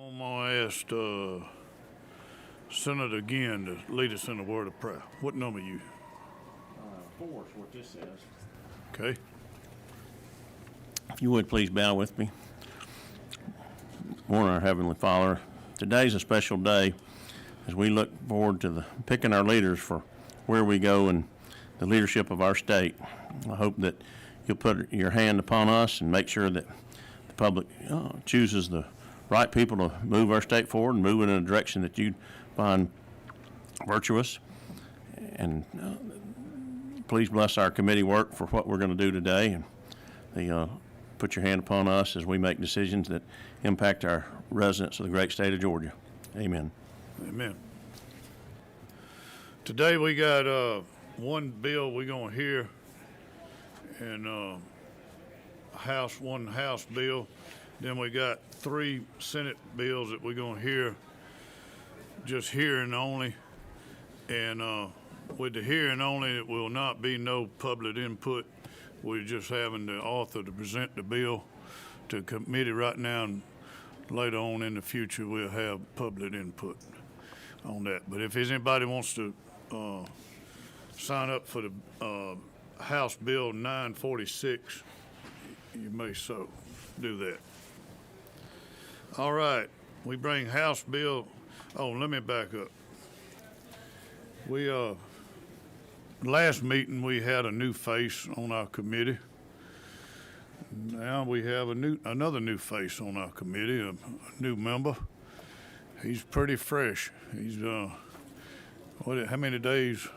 I'm gonna ask Senator again to lead us in a word of prayer. What number you? 4 is what this says. Okay. If you would please bow with me. Morning, our Heavenly Father. Today's a special day as we look forward to picking our leaders for where we go in the leadership of our state. I hope that you'll put your hand upon us and make sure that the public chooses the right people to move our state forward and move it in a direction that you find virtuous. And please bless our committee work for what we're going to do today. And put your hand upon us as we make decisions that impact our residents of the great state of Georgia. Amen. Amen. Today we got one bill we're gonna hear, and one House bill. Then we got 3 Senate bills that we're gonna hear, just hearing only. And with the hearing only, it will not be no public input. We're just having the author to present the bill to committee right now, and later on in the future we'll have public input on that. But if anybody wants to sign up for the House Bill 946, you may so do that. All right, we bring House Bill. Oh, let me back up. We last meeting we had a new face on our committee. Now we have another new face on our committee, a new member. He's pretty fresh. He's how many days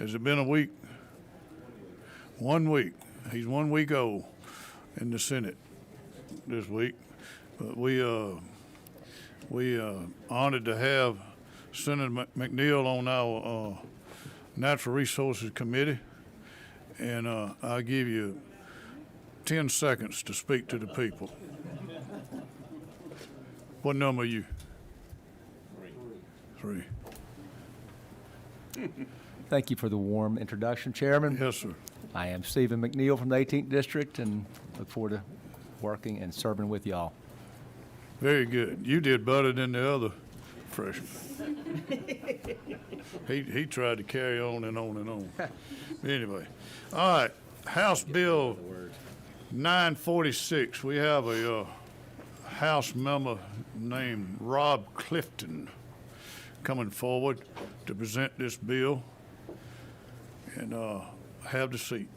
has it been? A week? 1 week. He's 1 week old in the Senate this week. But we honored to have Senator McNeil on our Natural Resources Committee, and I'll give you 10 seconds to speak to the people. What number are you? 3. Thank you for the warm introduction, Chairman. Yes, sir. I am Stephen McNeil from the 18th District and look forward to working and serving with y'all. Very good. You did better than the other freshman. He tried to carry on and on and on. Anyway, all right, House Bill 946. We have a House member named Rob Clifton coming forward to present this bill, and have the seat.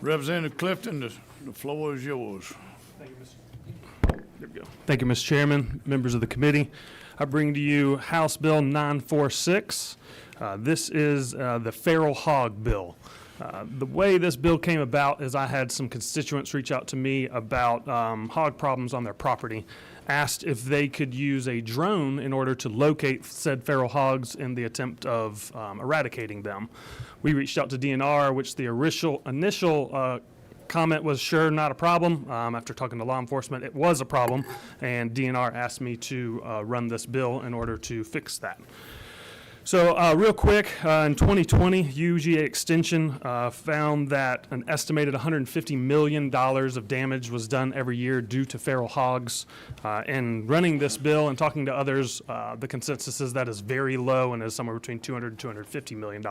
Representative Clifton, the floor is yours. There we go. Thank you, Mr. Chairman, members of the committee. I bring to you House Bill 946. This is the feral hog bill. The way this bill came about is I had some constituents reach out to me about hog problems on their property, asked if they could use a drone in order to locate said feral hogs in the attempt of eradicating them. We reached out to DNR, which the initial comment was sure, not a problem. After talking to law enforcement, it was a problem, and DNR asked me to run this bill in order to fix that. So real quick, in 2020, UGA Extension found that an estimated $150 million of damage was done every year due to feral hogs. And running this bill and talking to others, the consensus is that is very low and is somewhere between $200 and $250 million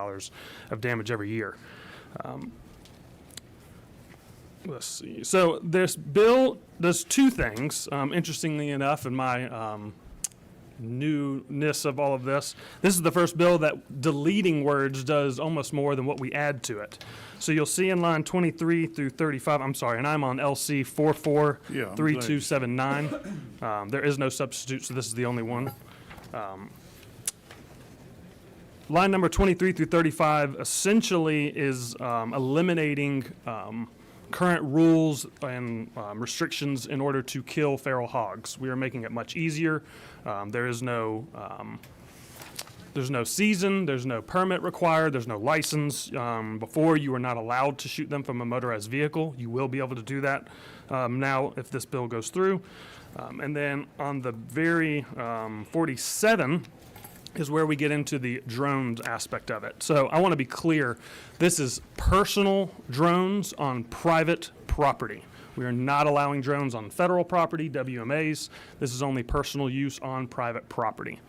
of damage every year. Let's see. So this bill does 2 things, interestingly enough, in my newness of all of this. This is the first bill that deleting words does almost more than what we add to it. So you'll see in line 23 through 35, I'm sorry, and I'm on LC 443279. There is no substitute, so this is the only one. Line number 23 through 35 essentially is eliminating current rules and restrictions in order to kill feral hogs. We are making it much easier. There's no season, there's no permit required, there's no license. Before, you were not allowed to shoot them from a motorized vehicle. You will be able to do that now if this bill goes through. And then on the very 47 is where we get into the drones aspect of it. So I want to be clear, this is personal drones on private property. We are not allowing drones on federal property, WMAs. This is only personal use on private property.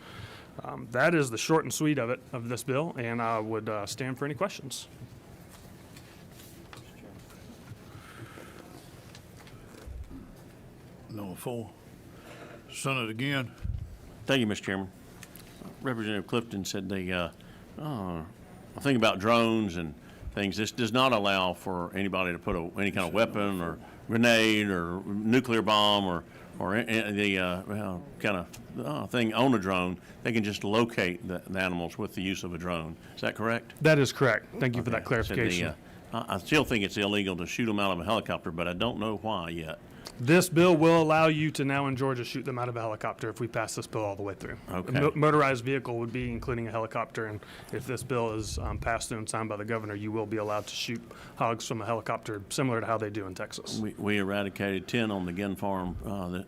That is the short and sweet of it, of this bill, and I would stand for any questions. Number 4. Senate again. Thank you, Mr. Chairman. Representative Clifton said the thing about drones and things, this does not allow for anybody to put any kind of weapon or grenade or nuclear bomb or the kind of thing on a drone. They can just locate the animals with the use of a drone. Is that correct? That is correct. Thank you for that Okay. clarification. So I still think it's illegal to shoot them out of a helicopter, but I don't know why yet. This bill will allow you to now in Georgia shoot them out of a helicopter if we pass this bill all the way through. Okay. A motorized vehicle would be including a helicopter, and if this bill is passed through and signed by the governor, you will be allowed to shoot hogs from a helicopter, similar to how they do in Texas. We eradicated 10 on the Ginn Farm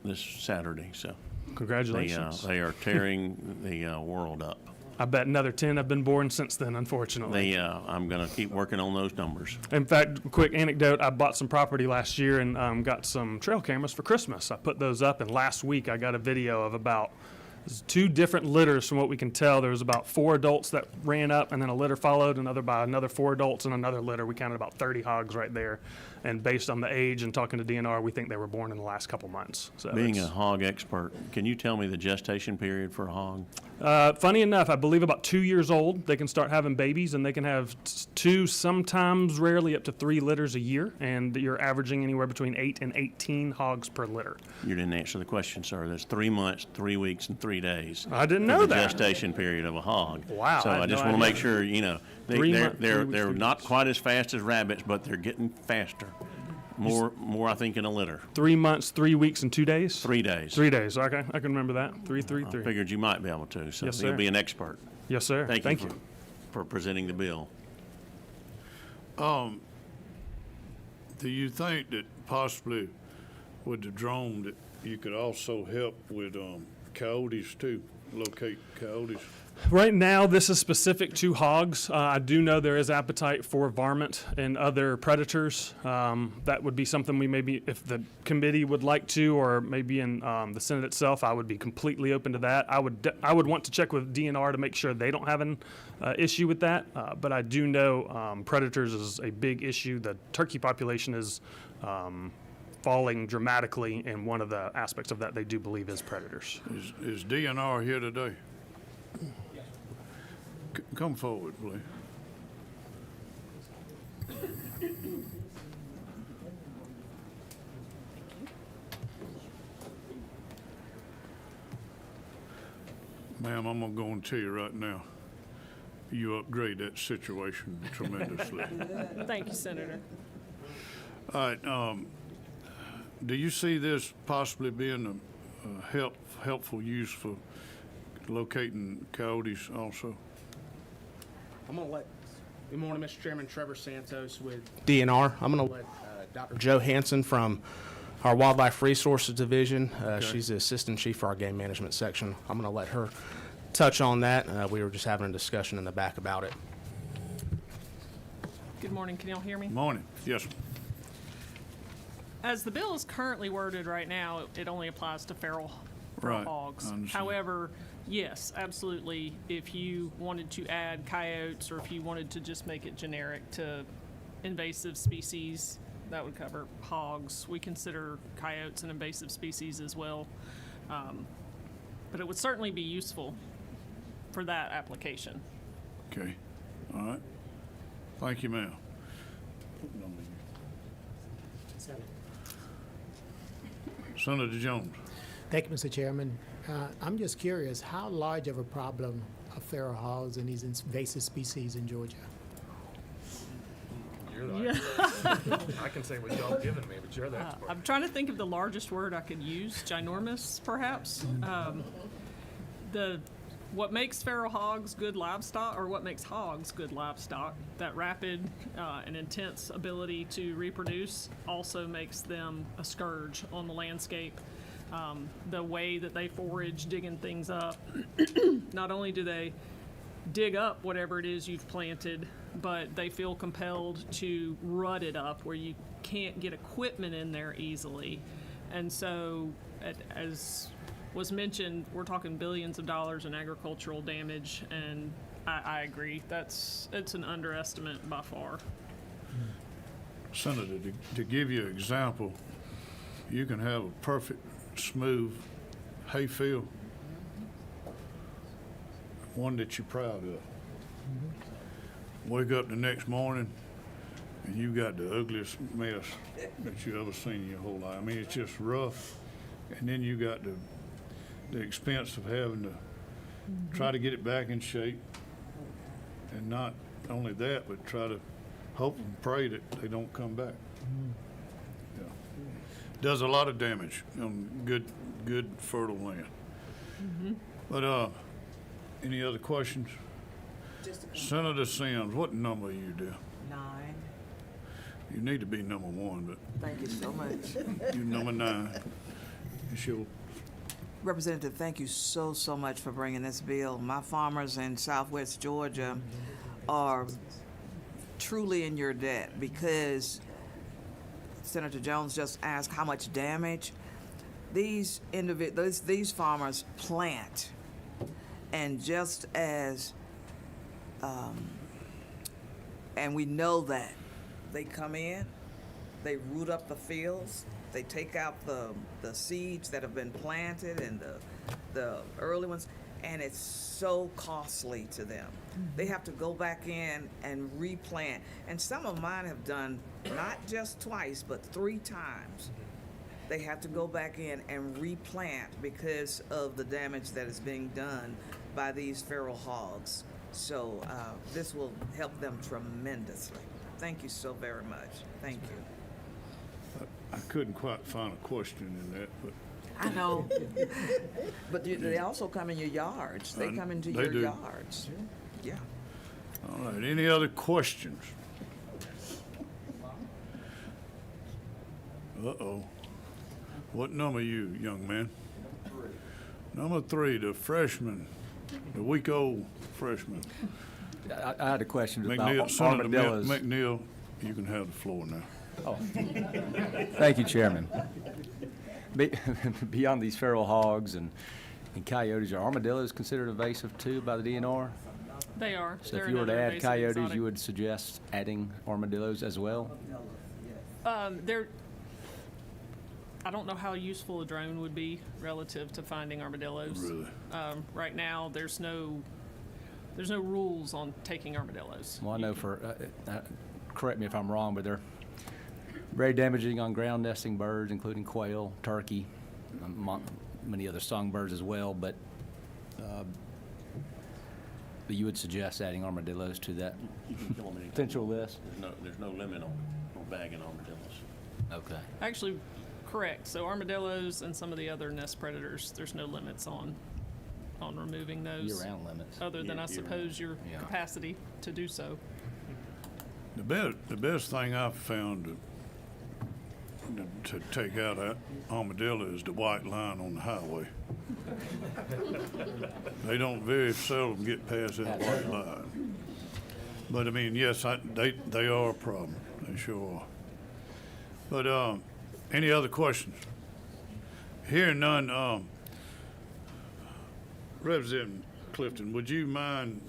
this Saturday, so Congratulations. they are tearing the world up. I bet another 10 have been born since then, unfortunately. I'm going to keep working on those numbers. In fact, quick anecdote, I bought some property last year and got some trail cameras for Christmas. I put those up, and last week I got a video of about 2 different litters. From what we can tell, there was about 4 adults that ran up, and then a litter followed, by another 4 adults and another litter. We counted about 30 hogs right there. And based on the age and talking to DNR, we think they were born in the last couple months. So Being a it's- hog expert, can you tell me the gestation period for a hog? Funny enough, I believe about 2 years old, they can start having babies, and they can have 2, sometimes rarely up to 3 litters a year, and you're averaging anywhere between 8 and 18 hogs per litter. You didn't answer the question, sir. There's 3 months, 3 weeks, and 3 days. I didn't for know the that. gestation period of a hog. Wow, So I had I just no want to idea. make sure, they're 3 months, 3 they're weeks, they're 3 not days. quite as fast as rabbits, but they're getting faster. More I think in a litter. 3 months, 3 weeks, and 2 days? 3 days. 3 days, okay, I can remember that. 3, 3, I 3. figured you might be able to, so Yes, you'll sir. be an expert. Yes, sir. Thank you for presenting the bill. Do you think that possibly with the drone that you could also help with coyotes too, locate coyotes? Right now, this is specific to hogs. I do know there is appetite for varmint and other predators. That would be something we maybe, if the committee would like to, or maybe in the Senate itself, I would be completely open to that. I would want to check with DNR to make sure they don't have an issue with that. But I do know predators is a big issue. The turkey population is falling dramatically, and one of the aspects of that they do believe is predators. Is DNR here today? Come forward, please. Ma'am, I'm gonna go and tell you right now, you upgrade that situation tremendously. Thank you, Senator. All right, do you see this possibly being a helpful use for locating coyotes also? I'm going to let, good morning, Mr. Chairman, Trevor Santos with DNR. I'm going to let Dr. Joe Hanson from our Wildlife Resources Division, she's the Assistant Chief for our Game Management Section. I'm going to let her touch on that. We were just having a discussion in the back about it. Good morning. Can y'all hear me? Morning, yes. As the bill is currently worded right now, it only applies to feral Right, hogs. I understand. However, yes, absolutely, if you wanted to add coyotes, or if you wanted to just make it generic to invasive species, that would cover hogs. We consider coyotes an invasive species as well. But it would certainly be useful for that application. Okay, all right. Thank you, ma'am. Senator Jones. Thank you, Mr. Chairman. I'm just curious, how large of a problem are feral hogs and these invasive species in Georgia? I can say what y'all given me, but you're the expert. I'm trying to think of the largest word I could use, ginormous, perhaps. What makes feral hogs good livestock, or what makes hogs good livestock, that rapid and intense ability to reproduce also makes them a scourge on the landscape. The way that they forage, digging things up, not only do they dig up whatever it is you've planted, but they feel compelled to rut it up where you can't get equipment in there easily. And so, as was mentioned, we're talking billions of dollars in agricultural damage, and I agree. It's an underestimate by far. Senator, to give you an example, you can have a perfect, smooth hay field, one that you're proud of. Wake up the next morning, and you got the ugliest mess that you ever seen in your whole life. I mean, it's just rough, and then you got the expense of having to try to get it back in shape, and not only that, but try to hope and pray that they don't come back. Yeah. Does a lot of damage on good fertile land. But any other questions? Senator Sims, what number are you, dear? 9. You need to be number 1, but Thank you so much. you're number 9. It's your Representative, thank you so much for bringing this bill. My farmers in Southwest Georgia are truly in your debt because Senator Jones just asked how much damage. These farmers plant, and just as and we know that they come in, they root up the fields, they take out the seeds that have been planted and the early ones, and it's so costly to them. They have to go back in and replant, and some of mine have done not just twice but 3 times. They have to go back in and replant because of the damage that is being done by these feral hogs. So this will help them tremendously. Thank you so very much. Thank you. I couldn't quite find a question in that, but I know. But they also come in your yards. They come into they your do. yards. Yeah. all right. Any other questions? Uh-oh. What number are you, young man? Number 3, the freshman, the week-old freshman. I had a question about McNeil, Senator armadillos. McNeil, you can have the floor now. Oh. Thank you, Chairman. Beyond these feral hogs and coyotes, are armadillos considered invasive too by the DNR? They are. So They're if you were to another add invasive coyotes, exotic. you would suggest adding armadillos as well? I don't know how useful a drone would be relative to finding armadillos. Really? Right now, there's no rules on taking armadillos. Well, I know correct me if I'm wrong, but they're very damaging on ground nesting birds, including quail, turkey, many other songbirds as well, but you would suggest adding armadillos to that You can kill them anytime. potential list? There's no limit on bagging armadillos. Okay. Actually, correct. So armadillos and some of the other nest predators, there's no limits on removing those. Year-round limits. Other than, I Year-round. suppose, your Yeah. capacity to do so. The best thing I've found to take out that armadillo is the white line on the highway. They don't very seldom get past that white line. But I mean, yes, they are a problem. They sure are. But any other questions? Hearing none, Representative Clifton, would you mind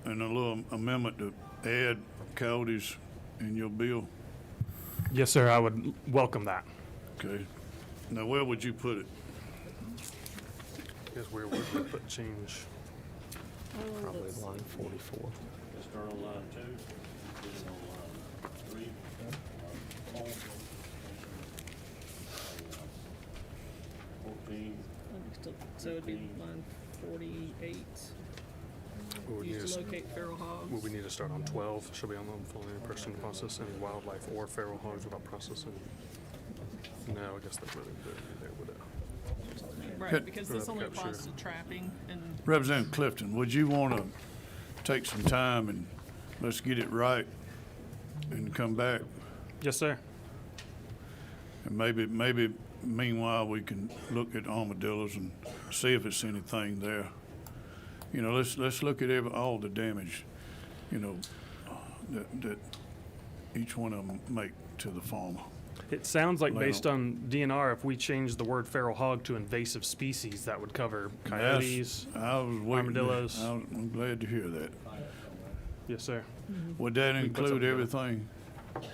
in a little amendment to add coyotes in your bill? Yes, sir, I would welcome that. Okay. Now, where would you put it? Is where we would put change. Probably line 44. Let's start on line 2, put it on line 3, 4, 14. So it'd be line 48. We would need Used to to locate feral hogs. Would we need to start on 12? Shall be unlawful any person to process any wildlife or feral hogs without processing? No, I guess that really would be there with it. Right, because this Right, only capture. applies to trapping and Representative Clifton, would you want to take some time and let's get it right and come back? Yes, sir. And maybe meanwhile, we can look at armadillos and see if it's anything there. you know, let's look at all the damage, you know, that each one of them make to the farmer. It sounds like Later based on DNR, if we change the word feral hog to invasive species, that would cover coyotes. I was waiting. armadillos. I'm glad to hear that. Yes, sir. Would that We put include something together. everything?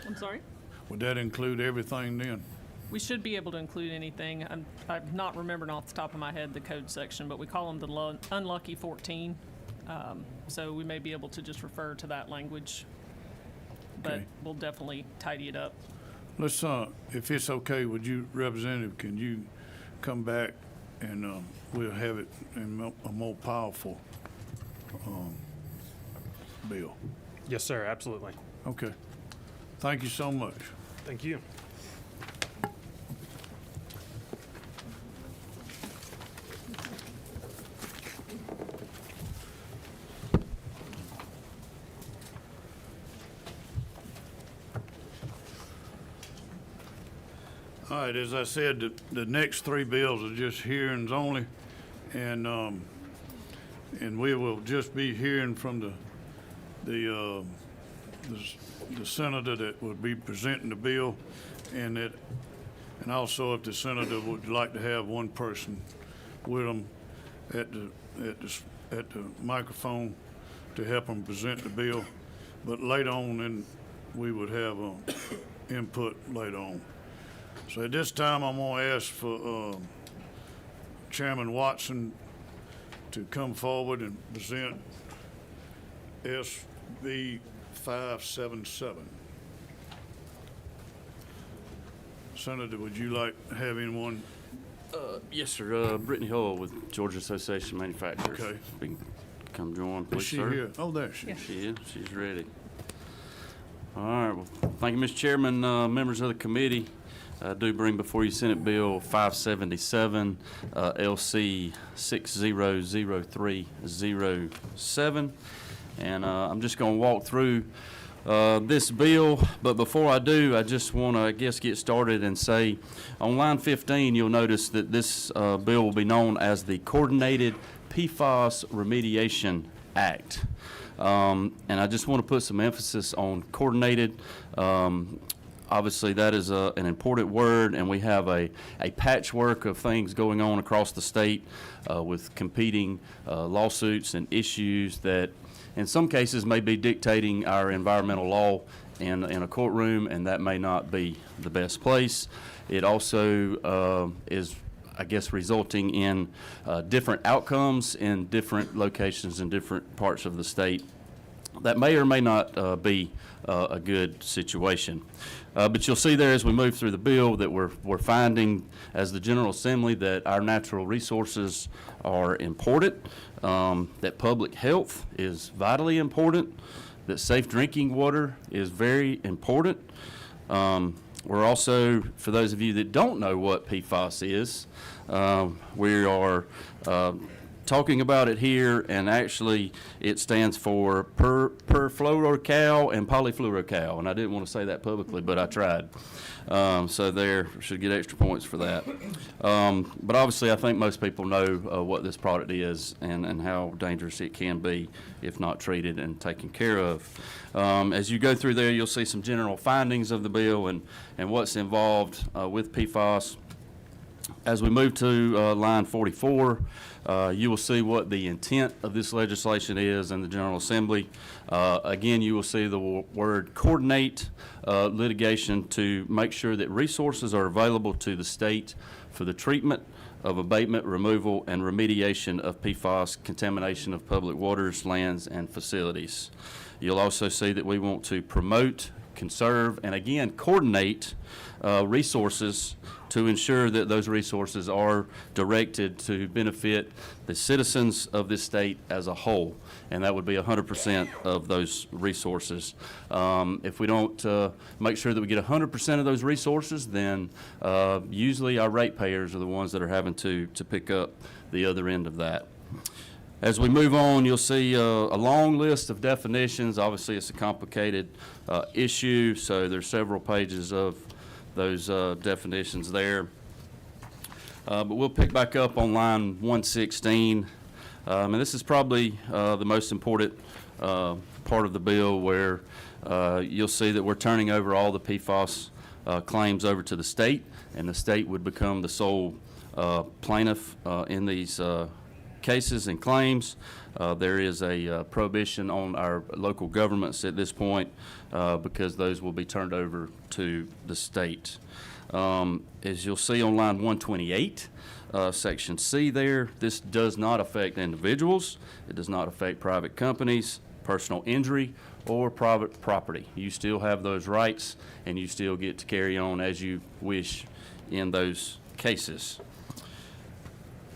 I'm sorry? Would that include everything then? We should be able to include anything. I'm not remembering off the top of my head the code section, but we call them the unlucky 14. So we may be able to just refer to that language, but Okay. we'll definitely tidy it up. Let's, if it's okay, would you, Representative, can you come back and, we'll have it in a more powerful, bill? Yes, sir, absolutely. Okay. Thank you so much. Thank you. All right, as I said, the next three bills are just hearings only, and we will just be hearing from the senator that would be presenting the bill, and also if the senator would like to have one person with them at the microphone to help them present the bill, but later on, then we would have input later on. So at this time, I'm gonna ask for Chairman Watson to come forward and present SB 577. Senator, would you like to have anyone? Yes, sir. Brittany Hull with Georgia Association of Manufacturers. Okay. We can come join, Is please, she sir. here? Oh, there she is. She is. She's ready. All right. Well, thank you, Mr. Chairman, members of the committee. I do bring before you Senate Bill 577, LC 600307. And I'm just going to walk through this bill, but before I do, I just want to, I guess, get started and say, on line 15, you'll notice that this bill will be known as the Coordinated PFAS Remediation Act. And I just want to put some emphasis on coordinated. Obviously, that is an important word, and we have a patchwork of things going on across the state with competing lawsuits and issues that in some cases may be dictating our environmental law in a courtroom, and that may not be the best place. It also is, I guess, resulting in different outcomes in different locations in different parts of the state. That may or may not be a good situation. But you'll see there as we move through the bill that we're finding as the General Assembly that our natural resources are important, that public health is vitally important, that safe drinking water is very important. We're also, for those of you that don't know what PFAS is, we are talking about it here, and actually it stands for perfluorocal and polyfluorocal, and I didn't want to say that publicly, but I tried. So there, should get extra points for that. But obviously I think most people know what this product is and how dangerous it can be if not treated and taken care of. As you go through there, you'll see some general findings of the bill and what's involved with PFAS. As we move to line 44, you will see what the intent of this legislation is in the General Assembly. Again, you will see the word coordinate litigation to make sure that resources are available to the state for the treatment of abatement, removal, and remediation of PFAS contamination of public waters, lands, and facilities. You'll also see that we want to promote, conserve, and again, coordinate resources to ensure that those resources are directed to benefit the citizens of this state as a whole, and that would be 100% of those resources. If we don't make sure that we get 100% of those resources, then usually our ratepayers are the ones that are having to pick up the other end of that. As we move on, you'll see a long list of definitions. Obviously, it's a complicated issue, so there's several pages of those definitions there. But we'll pick back up on line 116. And this is probably the most important part of the bill, where you'll see that we're turning over all the PFAS claims over to the state, and the state would become the sole plaintiff in these cases and claims. There is a prohibition on our local governments at this point because those will be turned over to the state. As you'll see on line 128, section C there, this does not affect individuals. It does not affect private companies, personal injury, or private property. You still have those rights, and you still get to carry on as you wish in those cases.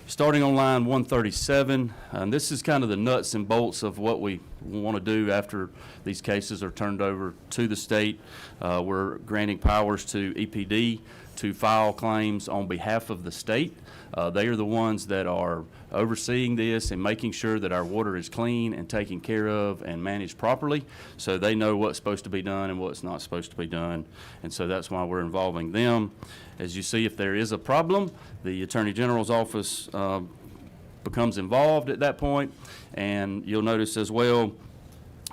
Starting on line 137, and this is kind of the nuts and bolts of what we want to do after these cases are turned over to the state. We're granting powers to EPD to file claims on behalf of the state. They are the ones that are overseeing this and making sure that our water is clean and taken care of and managed properly, so they know what's supposed to be done and what's not supposed to be done. And so that's why we're involving them. As you see, if there is a problem, the Attorney General's office becomes involved at that point. And you'll notice as well,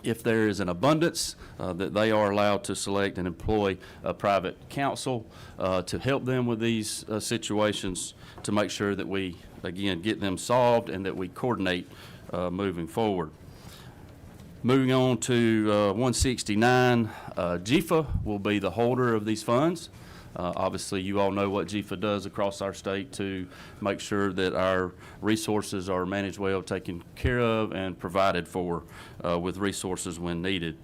if there is an abundance, that they are allowed to select and employ a private counsel to help them with these situations, to make sure that we, again, get them solved and that we coordinate moving forward. Moving on to 169, GFA will be the holder of these funds. Obviously, you all know what GFA does across our state to make sure that our resources are managed well, taken care of, and provided for with resources when needed.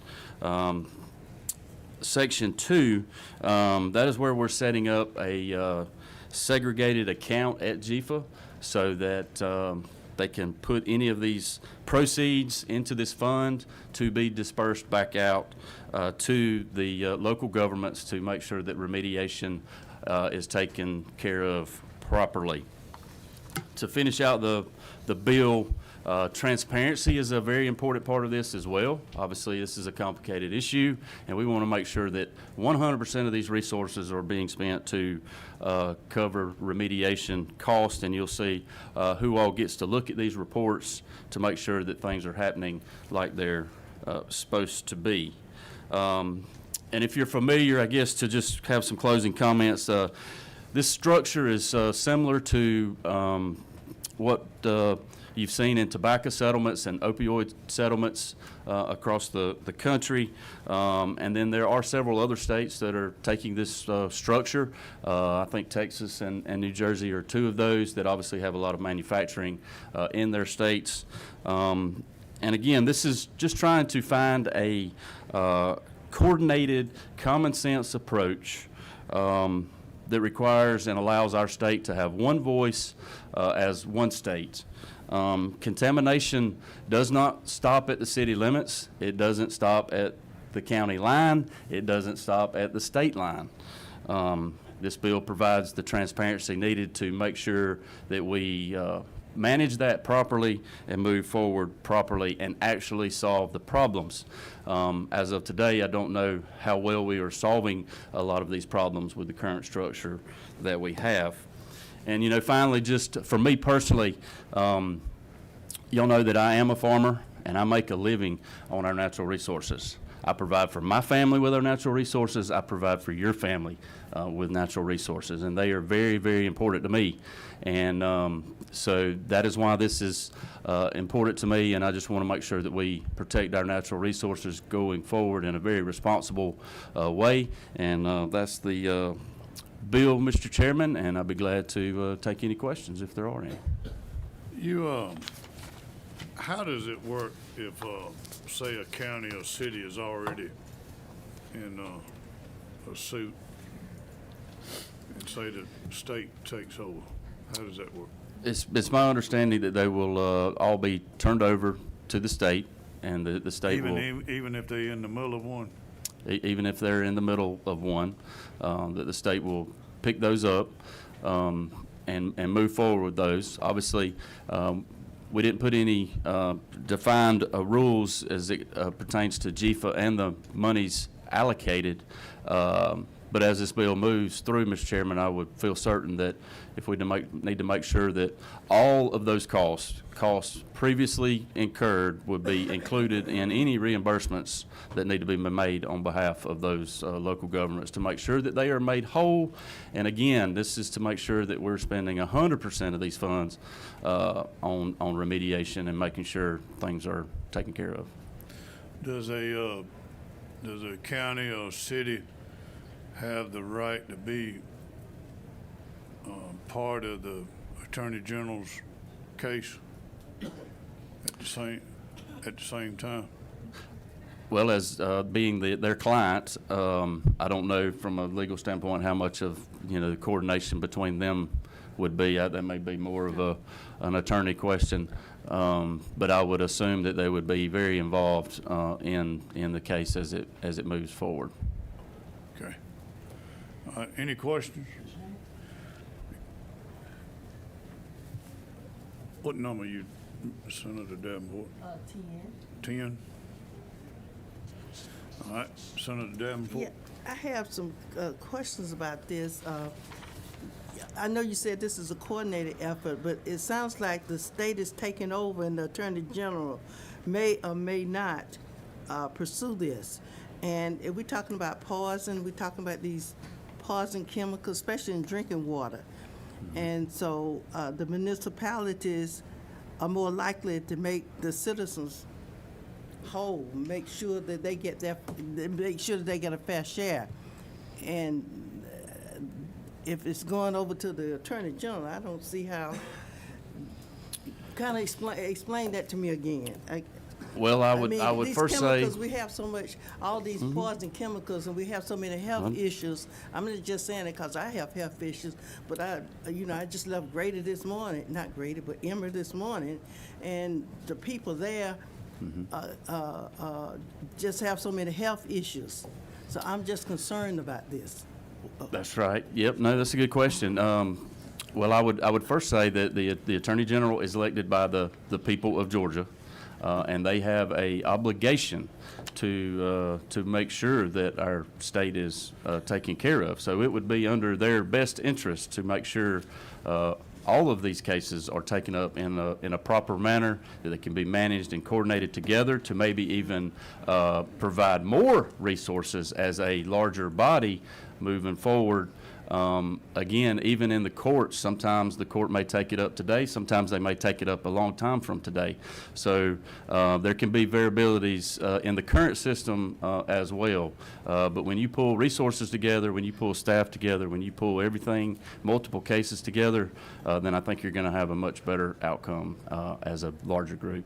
Section 2, that is where we're setting up a segregated account at GFA so that they can put any of these proceeds into this fund to be dispersed back out to the local governments to make sure that remediation is taken care of properly. To finish out the bill, transparency is a very important part of this as well. Obviously, this is a complicated issue, and we want to make sure that 100% of these resources are being spent to cover remediation costs, and you'll see who all gets to look at these reports to make sure that things are happening like they're supposed to be. And if you're familiar, I guess, to just have some closing comments, this structure is similar to what you've seen in tobacco settlements and opioid settlements across the country. And then there are several other states that are taking this structure. I think Texas and New Jersey are two of those that obviously have a lot of manufacturing in their states. And again, this is just trying to find a coordinated, common sense approach that requires and allows our state to have one voice as one state. Contamination does not stop at the city limits. It doesn't stop at the county line. It doesn't stop at the state line. This bill provides the transparency needed to make sure that we manage that properly and move forward properly and actually solve the problems. As of today, I don't know how well we are solving a lot of these problems with the current structure that we have. And, you know, finally, just for me personally, y'all know that I am a farmer and I make a living on our natural resources. I provide for my family with our natural resources. I provide for your family with natural resources, and they are very, very important to me. And so that is why this is important to me, and I just want to make sure that we protect our natural resources going forward in a very responsible way. And that's the bill, Mr. Chairman, and I'll be glad to take any questions if there are any. You, how does it work if, say, a county or city is already in a suit, and say the state takes over? How does that work? It's my understanding that they will all be turned over to the state, and the state will. Even if they're in the middle of one? Even if they're in the middle of one, that the state will pick those up and move forward with those. Obviously, we didn't put any defined But as this bill moves through, Mr. Chairman, I would feel certain that if we need to make sure that all of those costs previously incurred would be included in any reimbursements that need to be made on behalf of those local governments to make sure that they are made whole. And again, this is to make sure that we're spending 100% of these funds on remediation and making sure things are taken care of. Does a county or city have the right to be part of the Attorney General's case at the same time? Well, as being their client, I don't know from a legal standpoint how much of the coordination between them would be. That may be more of an attorney question, but I would assume that they would be very involved in the case as it moves forward. Okay. Any questions? What number you, Senator Davenport? 10. All right, Senator Davenport. Yeah, I have some questions about this. I know you said this is a coordinated effort, but it sounds like the state is taking over and the Attorney General may or may not pursue this. And if we're talking about poison, we're talking about these poison chemicals, especially in drinking water. And so the municipalities are more likely to make the citizens whole, make sure that they get a fair share. And if it's going over to the Attorney General, I don't see how. Kind of explain that to me again. Well, I would these first chemicals, say we have so much, all these poison chemicals, and we have so many health issues. I'm not just saying it because I have health issues, but I just left Grady this morning, not Grady, but Emory this morning, and the people there just have so many health issues. So I'm just concerned about this. that's right. Yep. No, that's a good question. Well, I would first say that the Attorney General is elected by the people of Georgia. And they have a obligation to make sure that our state is taken care of. So it would be under their best interest to make sure all of these cases are taken up in a proper manner, that they can be managed and coordinated together to maybe even provide more resources as a larger body moving forward. Again, even in the courts, sometimes the court may take it up today, sometimes they may take it up a long time from today. So there can be variabilities in the current system as well. But when you pull resources together, when you pull staff together, when you pull everything, multiple cases together, then I think you're going to have a much better outcome as a larger group.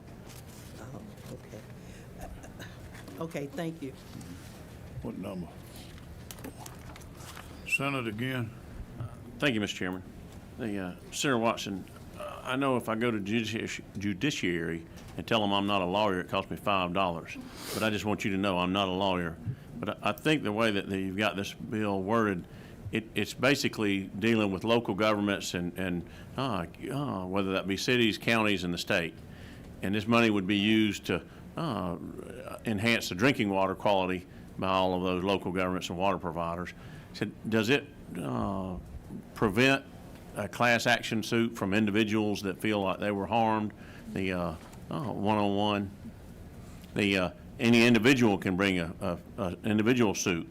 Oh, okay. Okay, thank you. What number? Senate again. Thank you, Mr. Chairman. Senator Watson, I know if I go to judiciary and tell them I'm not a lawyer, it costs me $5. But I just want you to know I'm not a lawyer. But I think the way that you've got this bill worded, it's basically dealing with local governments and whether that be cities, counties, and the state. And this money would be used to enhance the drinking water quality by all of those local governments and water providers. So does it prevent a class action suit from individuals that feel like they were harmed? The one-on-one, any individual can bring a individual suit.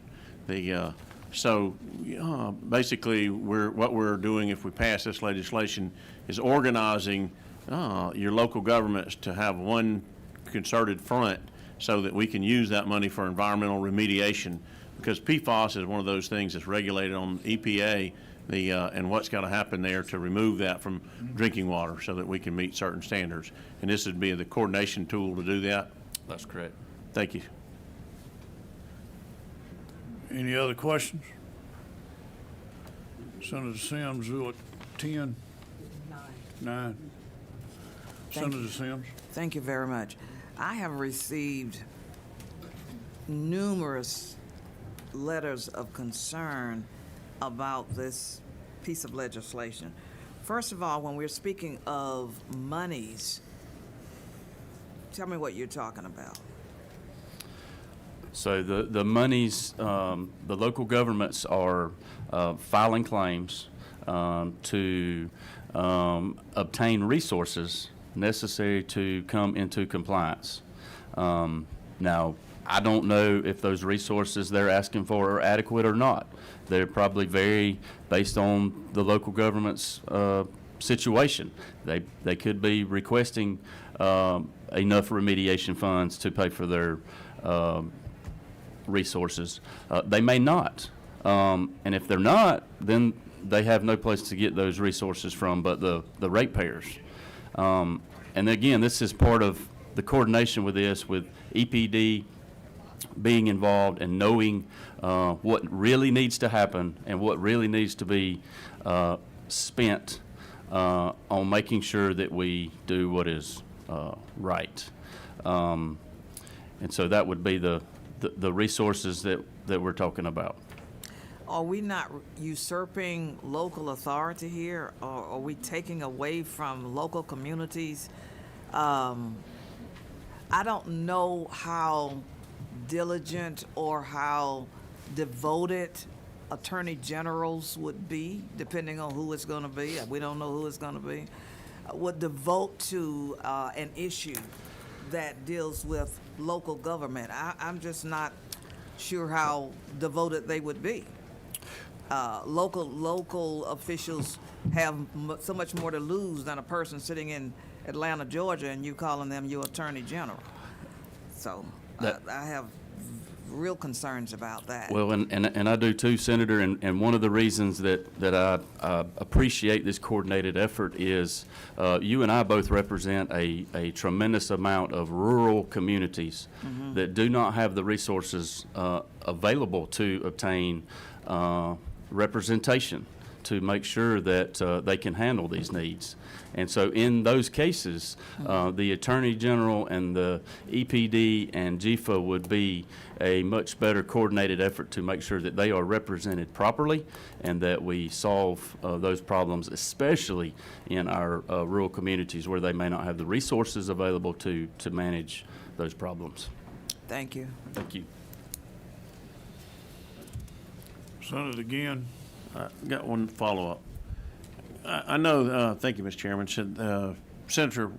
Basically, what we're doing if we pass this legislation is organizing your local governments to have one concerted front so that we can use that money for environmental remediation. Because PFAS is one of those things that's regulated on EPA, and what's got to happen there to remove that from drinking water so that we can meet certain standards. And this would be the coordination tool to do that. That's correct. Thank you. Any other questions? Senator Sims, what, 10? 9. Senator Sims? Thank you very much. I have received numerous letters of concern about this piece of legislation. First of all, when we're speaking of monies, tell me what you're talking about. So the monies, the local governments are filing claims to obtain resources necessary to come into compliance. Now, I don't know if those resources they're asking for are adequate or not. They're probably vary based on the local government's situation. They could be requesting enough remediation funds to pay for their resources. They may not. And if they're not, then they have no place to get those resources from but the ratepayers. And again, this is part of the coordination with this, with EPD being involved and knowing what really needs to happen and what really needs to be spent on making sure that we do what is right. And so that would be the resources that we're talking about. Are we not usurping local authority here, or are we taking away from local communities? I don't know how diligent or how devoted attorney generals would be, depending on who it's going to be. We don't know who it's going to be. Would devote to an issue that deals with local government. I'm just not sure how devoted they would be. Local officials have so much more to lose than a person sitting in Atlanta, Georgia, and you calling them your attorney general. So I have real concerns about that. Well, and I do too, Senator, and one of the reasons that I appreciate this coordinated effort is you and I both represent a tremendous amount of rural communities that do not have the resources available to obtain representation to make sure that they can handle these needs. And so in those cases, the Attorney General and the EPD and GFA would be a much better coordinated effort to make sure that they are represented properly and that we solve those problems, especially in our rural communities where they may not have the resources available to manage those problems. Thank you. Thank you. Senator again. Got one follow-up. I know, thank you, Mr. Chairman. Senator,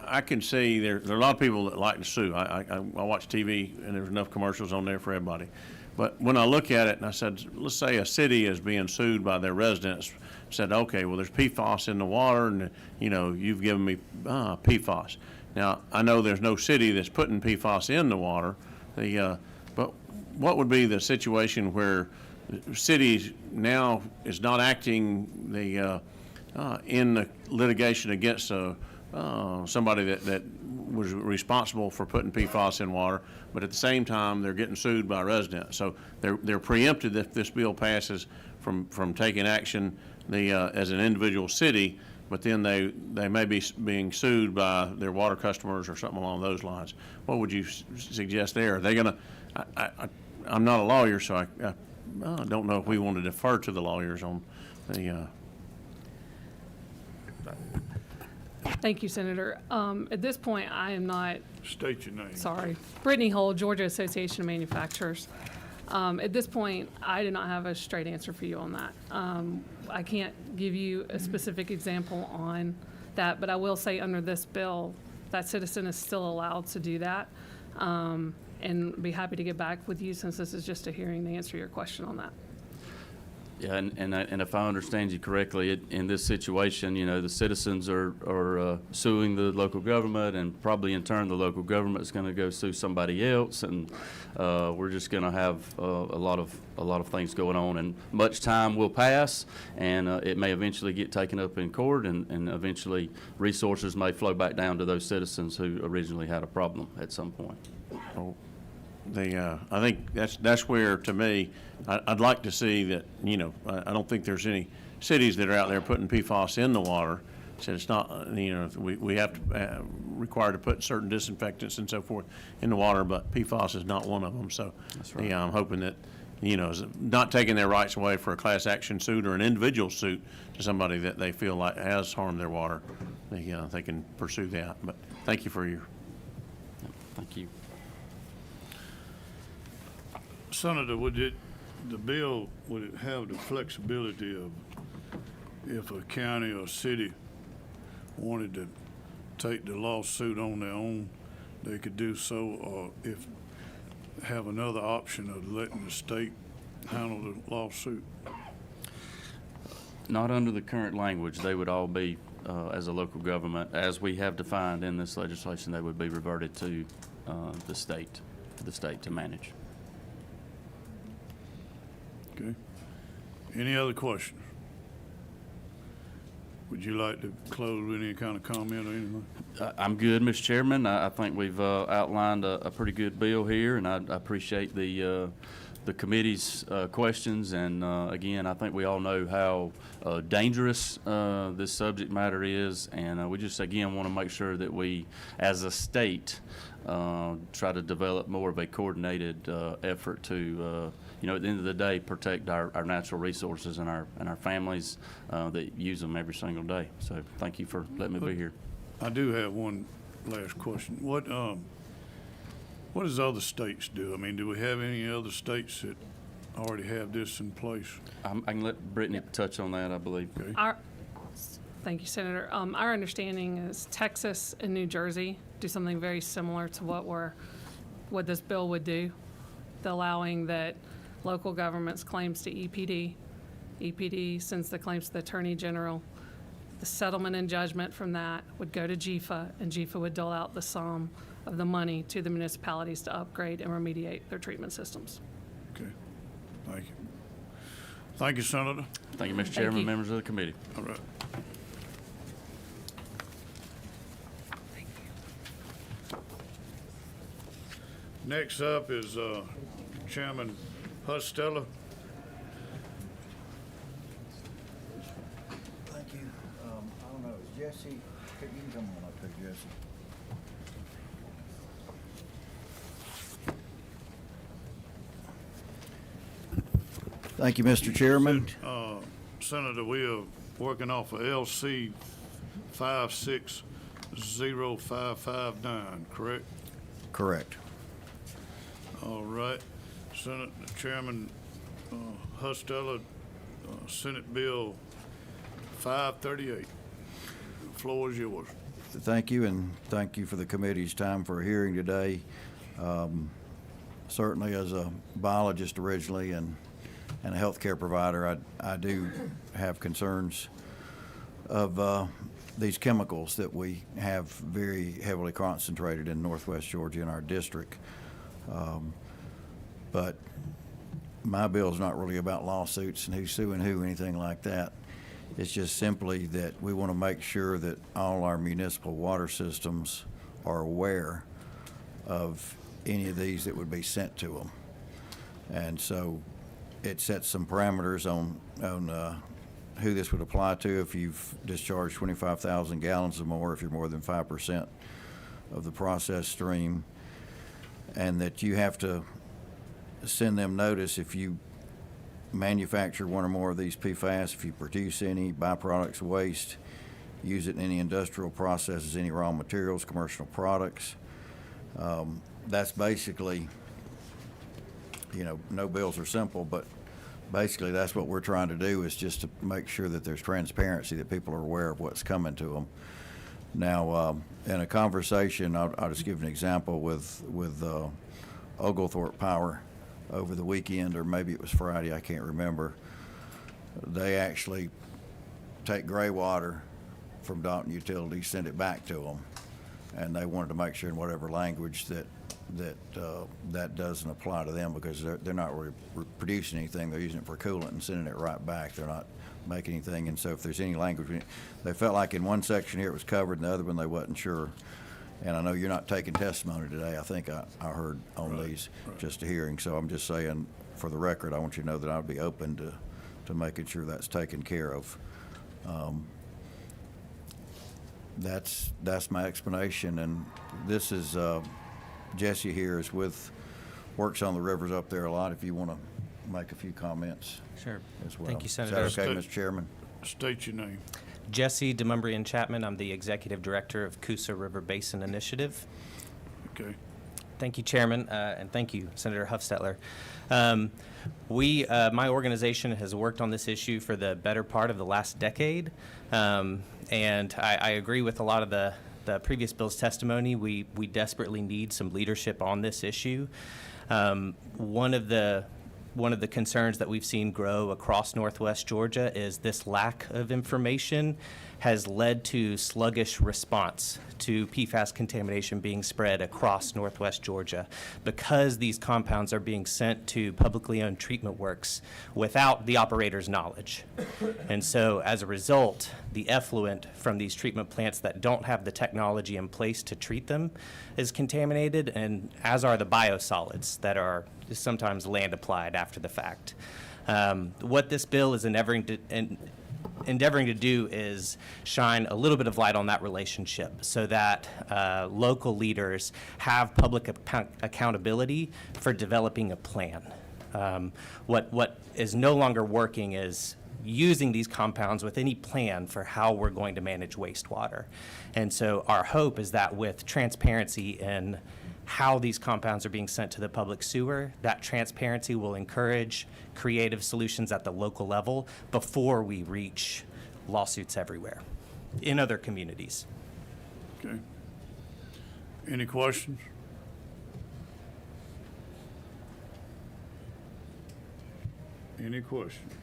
I can see there are a lot of people that like to sue. I watch TV and there's enough commercials on there for everybody. But when I look at it and I said, let's say a city is being sued by their residents, said, okay, well, there's PFAS in the water and, you know, you've given me PFAS. Now, I know there's no city that's putting PFAS in the water, but what would be the situation where cities now is not acting in the litigation against somebody that was responsible for putting PFAS in water, but at the same time they're getting sued by residents. So they're preempted if this bill passes from taking action as an individual city, but then they may be being sued by their water customers or something along those lines. What would you suggest there? Are they going to? I'm not a lawyer, so I don't know if we want to defer to the lawyers on the. Thank you, Senator. At this point, I am not, State your name. sorry, Brittany Hull, Georgia Association of Manufacturers. At this point, I do not have a straight answer for you on that. I can't give you a specific example on that, but I will say under this bill, that citizen is still allowed to do that. And be happy to get back with you since this is just a hearing to answer your question on that. Yeah, and if I understand you correctly, in this situation, you know, the citizens are suing the local government, and probably in turn the local government is going to go sue somebody else, and we're just going to have a lot of things going on, and much time will pass, and it may eventually get taken up in court, and eventually resources may flow back down to those citizens who originally had a problem at some point. Oh. I think that's where, to me, I'd like to see that, you know, I don't think there's any cities that are out there putting PFAS in the water. So it's not, you know, we have to require to put certain disinfectants and so forth in the water, but PFAS is not one of them. So That's right. I'm hoping that, you know, not taking their rights away for a class action suit or an individual suit to somebody that they feel like has harmed their water, they can pursue that. But thank you for your. Thank you. Senator, the bill, would it have the flexibility of if a county or city wanted to take the lawsuit on their own, they could do so, or if have another option of letting the state handle the lawsuit? Not under the current language. They would all be, as a local government, as we have defined in this legislation, they would be reverted to the state to manage. Okay. Any other questions? Would you like to close with any kind of comment or anything? I'm good, Mr. Chairman. I think we've outlined a pretty good bill here, and I appreciate the committee's questions. And again, I think we all know how dangerous this subject matter is, and we just again want to make sure that we, as a state, try to develop more of a coordinated effort to, at the end of the day, protect our natural resources and our families that use them every single day. So thank you for letting me be here. I do have one last question. What does other states do? I mean, do we have any other states that already have this in place? I can let Brittany touch on that, I believe. Okay. Thank you, Senator. Our understanding is Texas and New Jersey do something very similar to what this bill would do, allowing that local governments claims to EPD. EPD sends the claims to the Attorney General. The settlement and judgment from that would go to GFA, and GFA would dole out the sum of the money to the municipalities to upgrade and remediate their treatment systems. Okay. Thank you. Thank you, Senator. Thank you, Mr. Chairman, you. members of the committee. All right. Next up is Chairman Hustella. Thank you. I don't know, is Jesse, you can come on up here, Jesse. Thank you, Mr. Chairman. Senator, we are working off of LC 560559, correct? Correct. All right. Senate Chairman Hustella, Senate Bill 538. The floor is yours. Thank you, and thank you for the committee's time for a hearing today. Certainly, as a biologist originally and a healthcare provider, I do have concerns of these chemicals that we have very heavily concentrated in Northwest Georgia in our district. But my bill is not really about lawsuits and who's suing who, anything like that. It's just simply that we want to make sure that all our municipal water systems are aware of any of these that would be sent to them. And so it sets some parameters on who this would apply to if you've discharged 25,000 gallons or more, if you're more than 5% of the process stream, and that you have to send them notice if you manufacture one or more of these PFAS, if you produce any byproducts waste, use it in any industrial processes, any raw materials, commercial products. That's basically, no bills are simple, but basically that's what we're trying to do, is just to make sure that there's transparency, that people are aware of what's coming to them. Now, in a conversation, I'll just give an example with Oglethorpe Power over the weekend, or maybe it was Friday, I can't remember. They actually take gray water from Dalton Utilities, send it back to them, and they wanted to make sure in whatever language that doesn't apply to them, because they're not really producing anything. They're using it for coolant and sending it right back. They're not making anything. And so if there's any language, they felt like in one section here it was covered, and the other one they wasn't sure. And I know you're not taking testimony today. I think I heard on these, just a hearing. So I'm just saying, for the record, I want you to know that I'd be open to making sure that's taken care of. That's my explanation. And this is Jesse here is works on the rivers up there a lot. If you want to make a few comments. Sure. As well. Thank you, Senator. Is that okay, Mr. Chairman? State your name. Jesse Demumbrian Chapman. I'm the Executive Director of Coosa River Basin Initiative. Okay. Thank you, Chairman, and thank you, Senator Huffstetler. My organization has worked on this issue for the better part of the last decade, and I agree with a lot of the previous bill's testimony. We desperately need some leadership on this issue. One of the concerns that we've seen grow across Northwest Georgia is this lack of information has led to sluggish response to PFAS contamination being spread across Northwest Georgia because these compounds are being sent to publicly owned treatment works without the operator's knowledge. And so as a result, the effluent from these treatment plants that don't have the technology in place to treat them is contaminated, and as are the biosolids that are sometimes land applied after the fact. What this bill is endeavoring to do is shine a little bit of light on that relationship so that local leaders have public accountability for developing a plan. What is no longer working is using these compounds with any plan for how we're going to manage wastewater. And so our hope is that with transparency in how these compounds are being sent to the public sewer, that transparency will encourage creative solutions at the local level before we reach lawsuits everywhere in other communities. Okay. Any questions? Any questions?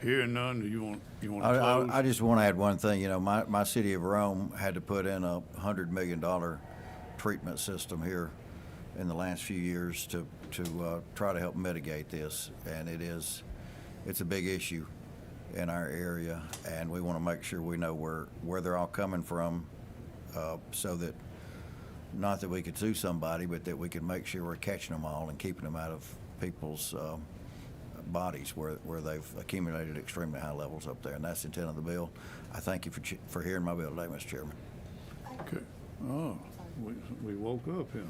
Hearing none, do you want to close? I just want to add one thing. You know, my city of Rome had to put in a $100 million treatment system here in the last few years to try to help mitigate this, and it's a big issue in our area, and we want to make sure we know where they're all coming from, so that not that we could sue somebody, but that we can make sure we're catching them all and keeping them out of people's bodies where they've accumulated extremely high levels up there, and that's the intent of the bill. I thank you for hearing my bill today, Mr. Chairman. Okay. Oh, we woke up here.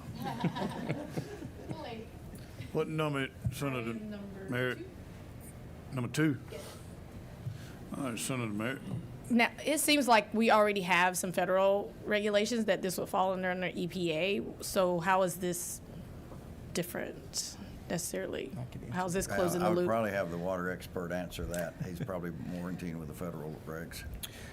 What number, Senator Merritt? Number 2? Yes. All right, Senator Merritt. Now, it seems like we already have some federal regulations that this would fall under EPA. So how is this different necessarily? How is this closing the I would loop? probably have the water expert answer that. He's probably more in tune with the federal regs.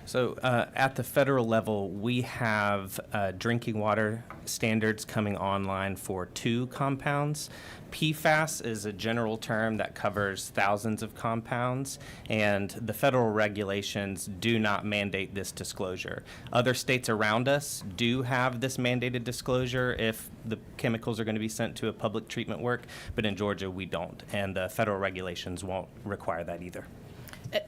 So at the federal level, we have drinking water standards coming online for 2 compounds. PFAS is a general term that covers thousands of compounds, and the federal regulations do not mandate this disclosure. Other states around us do have this mandated disclosure if the chemicals are going to be sent to a public treatment work, but in Georgia we don't, and the federal regulations won't require that either.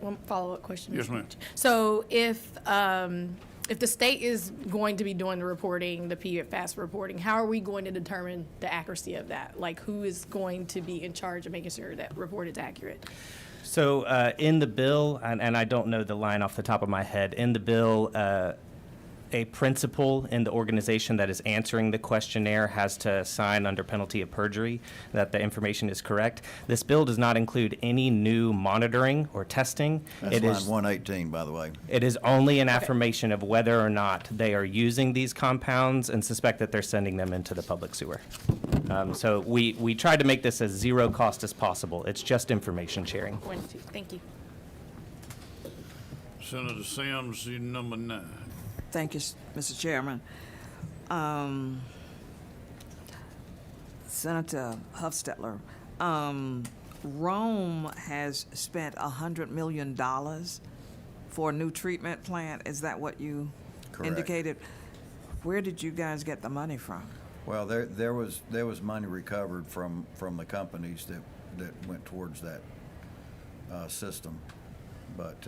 One follow-up question. Yes, ma'am. So if the state is going to be doing the reporting, the PFAS reporting, how are we going to determine the accuracy of that? Like, who is going to be in charge of making sure that report is accurate? So in the bill, and I don't know the line off the top of my head, in the bill, a principal in the organization that is answering the questionnaire has to sign under penalty of perjury that the information is correct. This bill does not include any new monitoring or testing. That's line 118, by the way. It is only an affirmation of whether or not they are using these compounds and suspect that they're sending them into the public sewer. So we tried to make this as zero cost as possible. It's just information sharing. Thank you. Senator Sims, you number 9. Thank you, Mr. Chairman. Senator Huffstetler, Rome has spent $100 million for a new treatment plant. Is that what you indicated? Where did you guys get the money from? Well, there was money recovered from the companies that went towards that system, but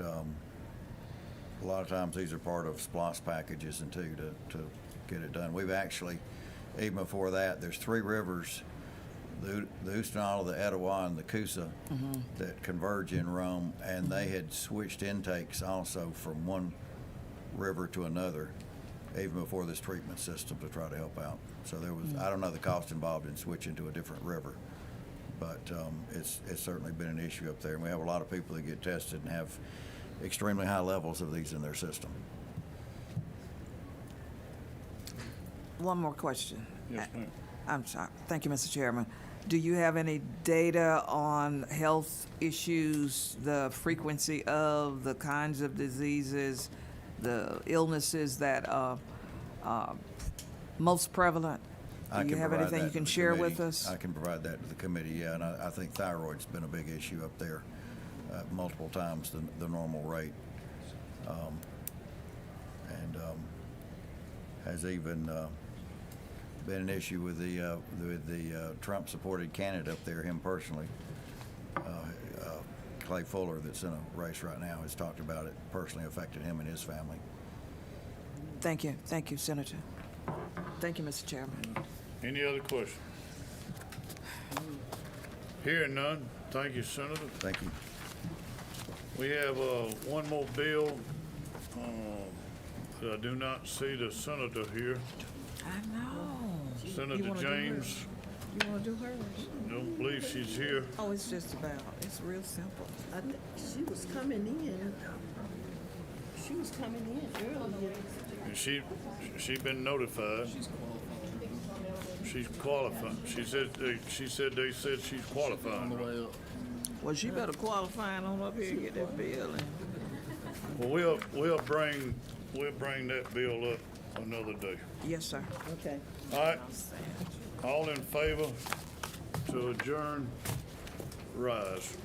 a lot of times these are part of SPLOST packages and to get it done. We've actually, even before that, there's 3 rivers, the Oostenaula, the Etowah, and the Coosa, that converge in Rome, and they had switched intakes also from one river to another, even before this treatment system, to try to help out. So there was, I don't know the cost involved in switching to a different river, but it's certainly been an issue up there, and we have a lot of people that get tested and have extremely high levels of these in their system. One more question. Yes, ma'am. I'm sorry. Thank you, Mr. Chairman. Do you have any data on health issues, the frequency of the kinds of diseases, the illnesses that are most prevalent? I Do can you have provide anything that you to can the share with committee. us? I can provide that to the committee, yeah, and I think thyroid's been a big issue up there, multiple times the normal rate. Has even been an issue with the Trump-supported candidate up there, him personally. Clay Fuller, that's in a race right now, has talked about it personally affected him and his family. Thank you, Senator. Thank you, Mr. Chairman. Any other questions? Hearing none, thank you, Senator. Thank you. We have one more bill. I do not see the senator here. I know. Senator wanna do James, You want to do hers? don't believe she's here. Oh, it's just about, it's real simple. I think she was coming in. She was coming in earlier. And she been notified. She's qualified. She said they said she's qualified. Well, she better qualify and on up here and get that bill in. Well, we'll bring that bill up another day. Yes, sir. Okay. All right. All in favor to adjourn, rise.